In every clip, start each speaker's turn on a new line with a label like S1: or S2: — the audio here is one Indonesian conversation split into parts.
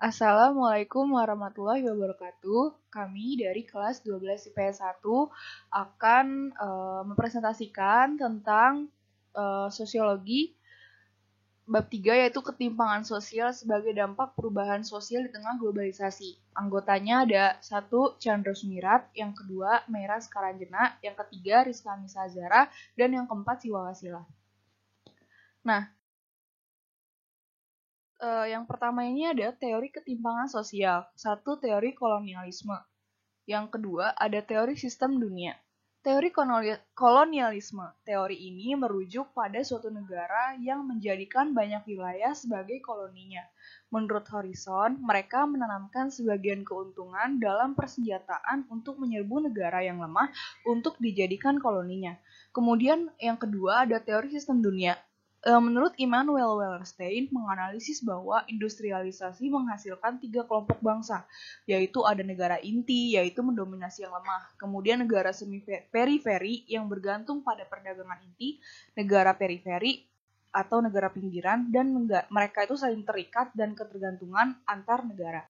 S1: Assalamualaikum warahmatullahi wabarakatuh. Kami dari kelas 12 IPS 1 akan mempresentasikan tentang sosiologi bab 3 yaitu ketimpangan sosial sebagai dampak perubahan sosial di tengah globalisasi. Anggotanya ada 1. Chandra Sumirat, yang kedua Meira Skaranjena, yang ketiga Rizka Misazara, dan yang keempat Siwa Wasila. Nah, yang pertama ini ada teori ketimpangan sosial. 1. Teori kolonialisme. Yang kedua, ada teori sistem dunia. Teori kolonialisme. Teori ini merujuk pada suatu negara yang menjadikan banyak wilayah sebagai koloninya. Menurut Horizon, mereka menanamkan sebagian keuntungan dalam persenjataan untuk menyerbu negara yang lemah untuk dijadikan koloninya. Kemudian yang kedua ada teori sistem dunia. Menurut Immanuel Wallerstein, menganalisis bahwa industrialisasi menghasilkan 3 kelompok bangsa, yaitu ada negara inti, yaitu mendominasi yang lemah, kemudian negara semi-periferi yang bergantung pada perdagangan inti, negara periferi atau negara pinggiran, dan mereka itu saling terikat dan ketergantungan antar negara.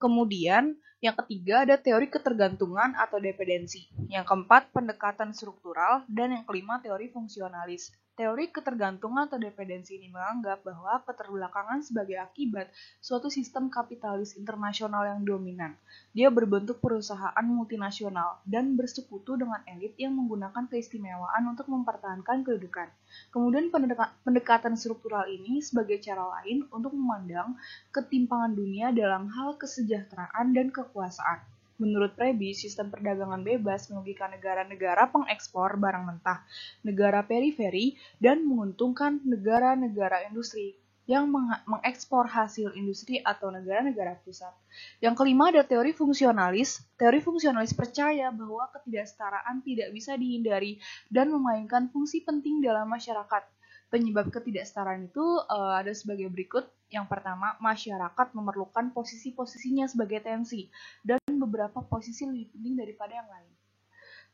S1: Kemudian, yang ketiga ada teori ketergantungan atau dependensi. Yang keempat, pendekatan struktural. Dan yang kelima, teori fungsionalis. Teori ketergantungan atau dependensi ini menganggap bahwa keterbelakangan sebagai akibat suatu sistem kapitalis internasional yang dominan. Dia berbentuk perusahaan multinasional dan bersekutu dengan elit yang menggunakan keistimewaan untuk mempertahankan kedudukan. Kemudian pendekatan struktural ini sebagai cara lain untuk memandang ketimpangan dunia dalam hal kesejahteraan dan kekuasaan. Menurut Prebi, sistem perdagangan bebas merugikan negara-negara pengekspor barang mentah, negara periferi, dan menguntungkan negara-negara industri yang mengekspor hasil industri atau negara-negara pusat. Yang kelima ada teori fungsionalis. Teori fungsionalis percaya bahwa ketidaksetaraan tidak bisa dihindari dan memainkan fungsi penting dalam masyarakat. Penyebab ketidaksetaraan itu ada sebagai berikut. Yang pertama, masyarakat memerlukan posisi-posisinya sebagai tensi dan beberapa posisi lebih penting daripada yang lain.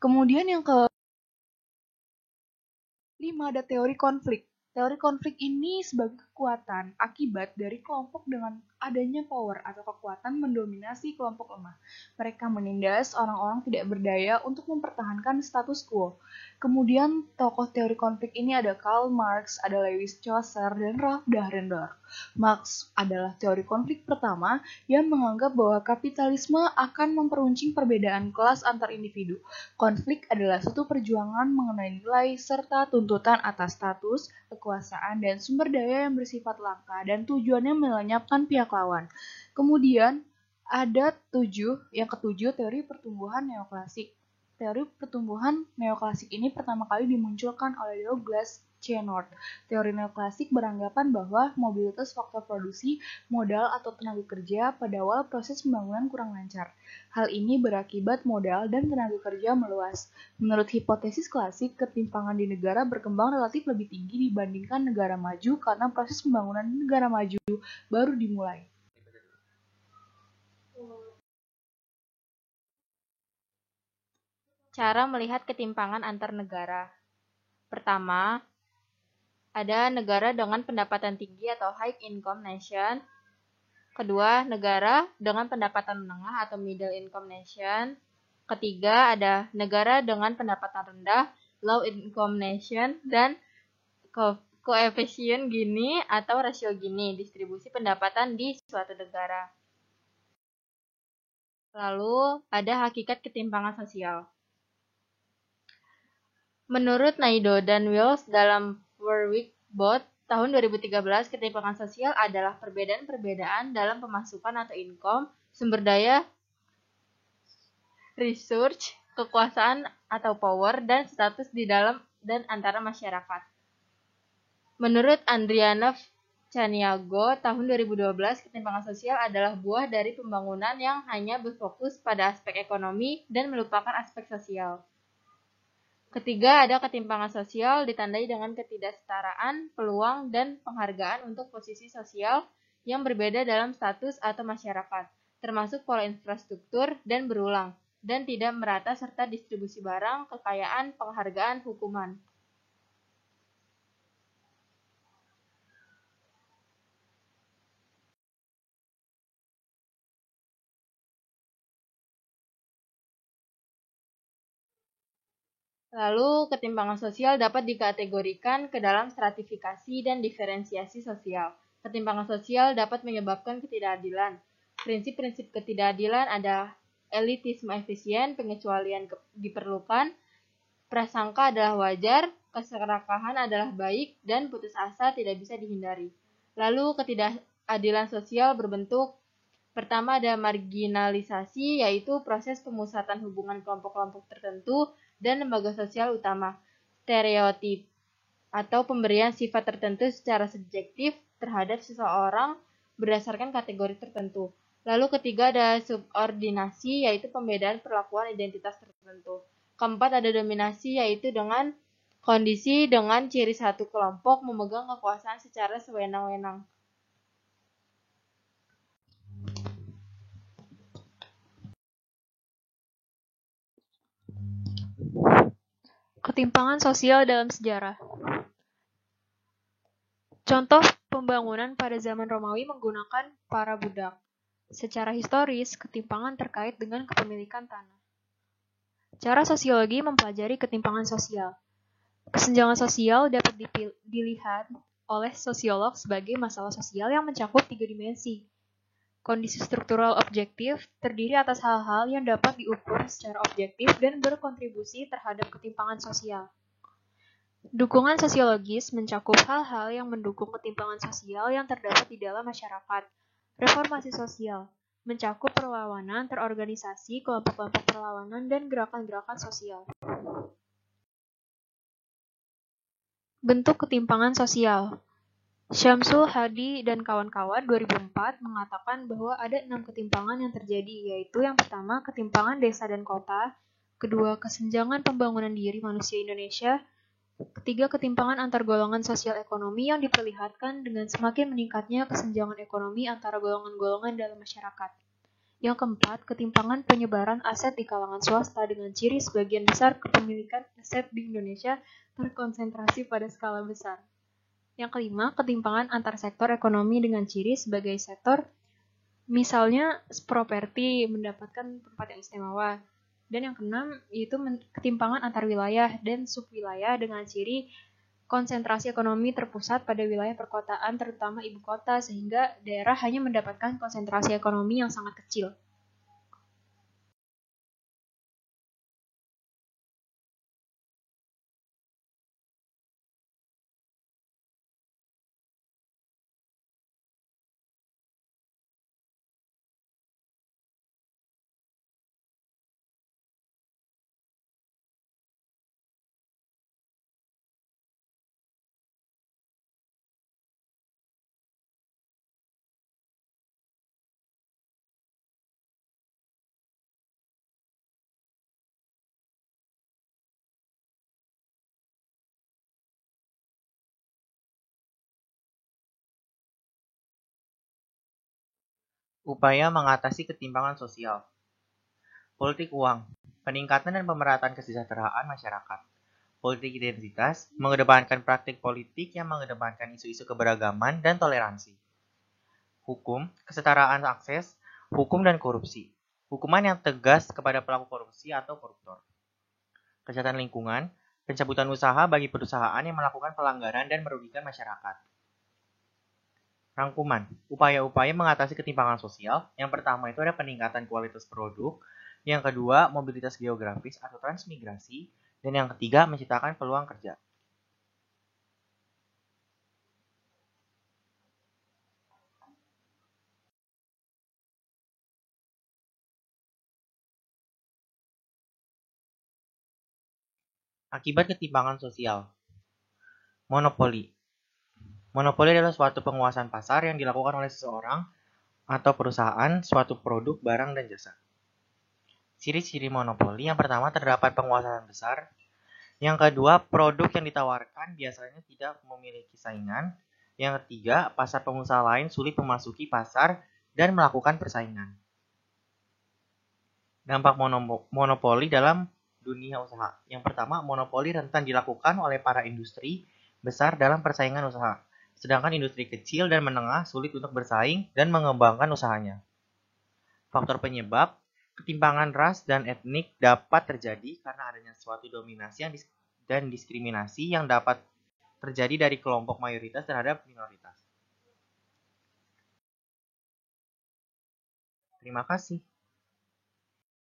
S1: Kemudian yang kelima ada teori konflik. Teori konflik ini sebagai kekuatan akibat dari kelompok dengan adanya power atau kekuatan mendominasi kelompok lemah. Mereka menindas orang-orang tidak berdaya untuk mempertahankan status quo. Kemudian tokoh teori konflik ini ada Karl Marx, ada Lewis Chaucer, dan Ralph Dahrendorf. Marx adalah teori konflik pertama yang menganggap bahwa kapitalisme akan memperuncing perbedaan kelas antar individu. Konflik adalah suatu perjuangan mengenai nilai serta tuntutan atas status, kekuasaan, dan sumber daya yang bersifat langka dan tujuannya melenyapkan pihak lawan. Kemudian ada yang ketujuh teori pertumbuhan neoklasik. Teori pertumbuhan neoklasik ini pertama kali dimunculkan oleh Douglas C. North. Teori neoklasik beranggapan bahwa mobilitas faktor produksi, modal atau tenaga kerja pada awal proses pembangunan kurang lancar. Hal ini berakibat modal dan tenaga kerja meluas. Menurut hipotesis klasik, ketimpangan di negara berkembang relatif lebih tinggi dibandingkan negara maju karena proses pembangunan di negara maju baru dimulai.
S2: Cara melihat ketimpangan antar negara. Pertama, ada negara dengan pendapatan tinggi atau high income nation. Kedua, negara dengan pendapatan menengah atau middle income nation. Ketiga, ada negara dengan pendapatan rendah, low income nation, dan koefisien Gini atau rasio Gini, distribusi pendapatan di suatu negara. Lalu, ada hakikat ketimpangan sosial. Menurut Naido dan Wills dalam Warwick Bot tahun 2013, ketimpangan sosial adalah perbedaan-perbedaan dalam pemasukan atau income, sumber daya, research, kekuasaan atau power, dan status di dalam dan antara masyarakat. Menurut Andrianov Chaniago tahun 2012, ketimpangan sosial adalah buah dari pembangunan yang hanya berfokus pada aspek ekonomi dan melupakan aspek sosial. Ketiga, ada ketimpangan sosial ditandai dengan ketidaksetaraan, peluang, dan penghargaan untuk posisi sosial yang berbeda dalam status atau masyarakat, termasuk pola infrastruktur dan berulang, dan tidak merata serta distribusi barang, kekayaan, penghargaan, hukuman. Lalu, ketimpangan sosial dapat dikategorikan ke dalam stratifikasi dan diferensiasi sosial. Ketimpangan sosial dapat menyebabkan ketidakadilan. Prinsip-prinsip ketidakadilan adalah elitisme efisien, pengecualian diperlukan, prasangka adalah wajar, keserakahan adalah baik, dan putus asa tidak bisa dihindari. Lalu, ketidakadilan sosial berbentuk pertama ada marginalisasi, yaitu proses pemusatan hubungan kelompok-kelompok tertentu dan lembaga sosial utama. Stereotip atau pemberian sifat tertentu secara subjektif terhadap seseorang berdasarkan kategori tertentu. Lalu ketiga ada subordinasi, yaitu pembedaan perlakuan identitas tertentu. Keempat ada dominasi, yaitu dengan kondisi dengan ciri satu kelompok memegang kekuasaan secara sewenang-wenang.
S1: Ketimpangan sosial dalam sejarah. Contoh pembangunan pada zaman Romawi menggunakan para budak. Secara historis, ketimpangan terkait dengan kepemilikan tanah. Cara sosiologi mempelajari ketimpangan sosial. Kesenjangan sosial dapat dilihat oleh sosiolog sebagai masalah sosial yang mencakup 3 dimensi. Kondisi struktural objektif terdiri atas hal-hal yang dapat diukur secara objektif dan berkontribusi terhadap ketimpangan sosial. Dukungan sosiologis mencakup hal-hal yang mendukung ketimpangan sosial yang terdapat di dalam masyarakat. Reformasi sosial mencakup perlawanan terorganisasi, kelompok-kelompok perlawanan, dan gerakan-gerakan sosial. Bentuk ketimpangan sosial. Syamsul Hadi dan kawan-kawan 2004 mengatakan bahwa ada 6 ketimpangan yang terjadi, yaitu yang pertama, ketimpangan desa dan kota, kedua, kesenjangan pembangunan diri manusia Indonesia, ketiga, ketimpangan antar golongan sosial ekonomi yang diperlihatkan dengan semakin meningkatnya kesenjangan ekonomi antara golongan-golongan dalam masyarakat. Yang keempat, ketimpangan penyebaran aset di kalangan swasta dengan ciri sebagian besar kepemilikan aset di Indonesia terkonsentrasi pada skala besar. Yang kelima, ketimpangan antar sektor ekonomi dengan ciri sebagai sektor, misalnya properti mendapatkan tempat yang istimewa. Dan yang keenam, yaitu ketimpangan antar wilayah dan subwilayah dengan ciri konsentrasi ekonomi terpusat pada wilayah perkotaan, terutama ibu kota, sehingga daerah hanya mendapatkan konsentrasi ekonomi yang sangat kecil.
S3: Upaya mengatasi ketimpangan sosial. Politik uang, peningkatan dan pemerataan kesejahteraan masyarakat. Politik identitas, mengedepankan praktik politik yang mengedepankan isu-isu keberagaman dan toleransi. Hukum, kesetaraan akses, hukum dan korupsi. Hukuman yang tegas kepada pelaku korupsi atau koruptor. Kesehatan lingkungan, pencabutan usaha bagi perusahaan yang melakukan pelanggaran dan merugikan masyarakat. Rangkuman, upaya-upaya mengatasi ketimpangan sosial. Yang pertama itu ada peningkatan kualitas produk, yang kedua mobilitas geografis atau transmigrasi, dan yang ketiga menciptakan peluang kerja. Akibat ketimpangan sosial. Monopoli. Monopoli adalah suatu penguasaan pasar yang dilakukan oleh seseorang atau perusahaan suatu produk, barang, dan jasa. Ciri-ciri monopoli yang pertama terdapat penguasaan besar. Yang kedua, produk yang ditawarkan biasanya tidak memiliki saingan. Yang ketiga, pasar pengusaha lain sulit memasuki pasar dan melakukan persaingan. Dampak monopoli dalam dunia usaha. Yang pertama, monopoli rentan dilakukan oleh para industri besar dalam persaingan usaha. Sedangkan industri kecil dan menengah sulit untuk bersaing dan mengembangkan usahanya. Faktor penyebab, Ketimpangan ras dan etnik dapat terjadi karena adanya suatu dominasi dan diskriminasi yang dapat terjadi dari kelompok mayoritas terhadap minoritas. Terima kasih.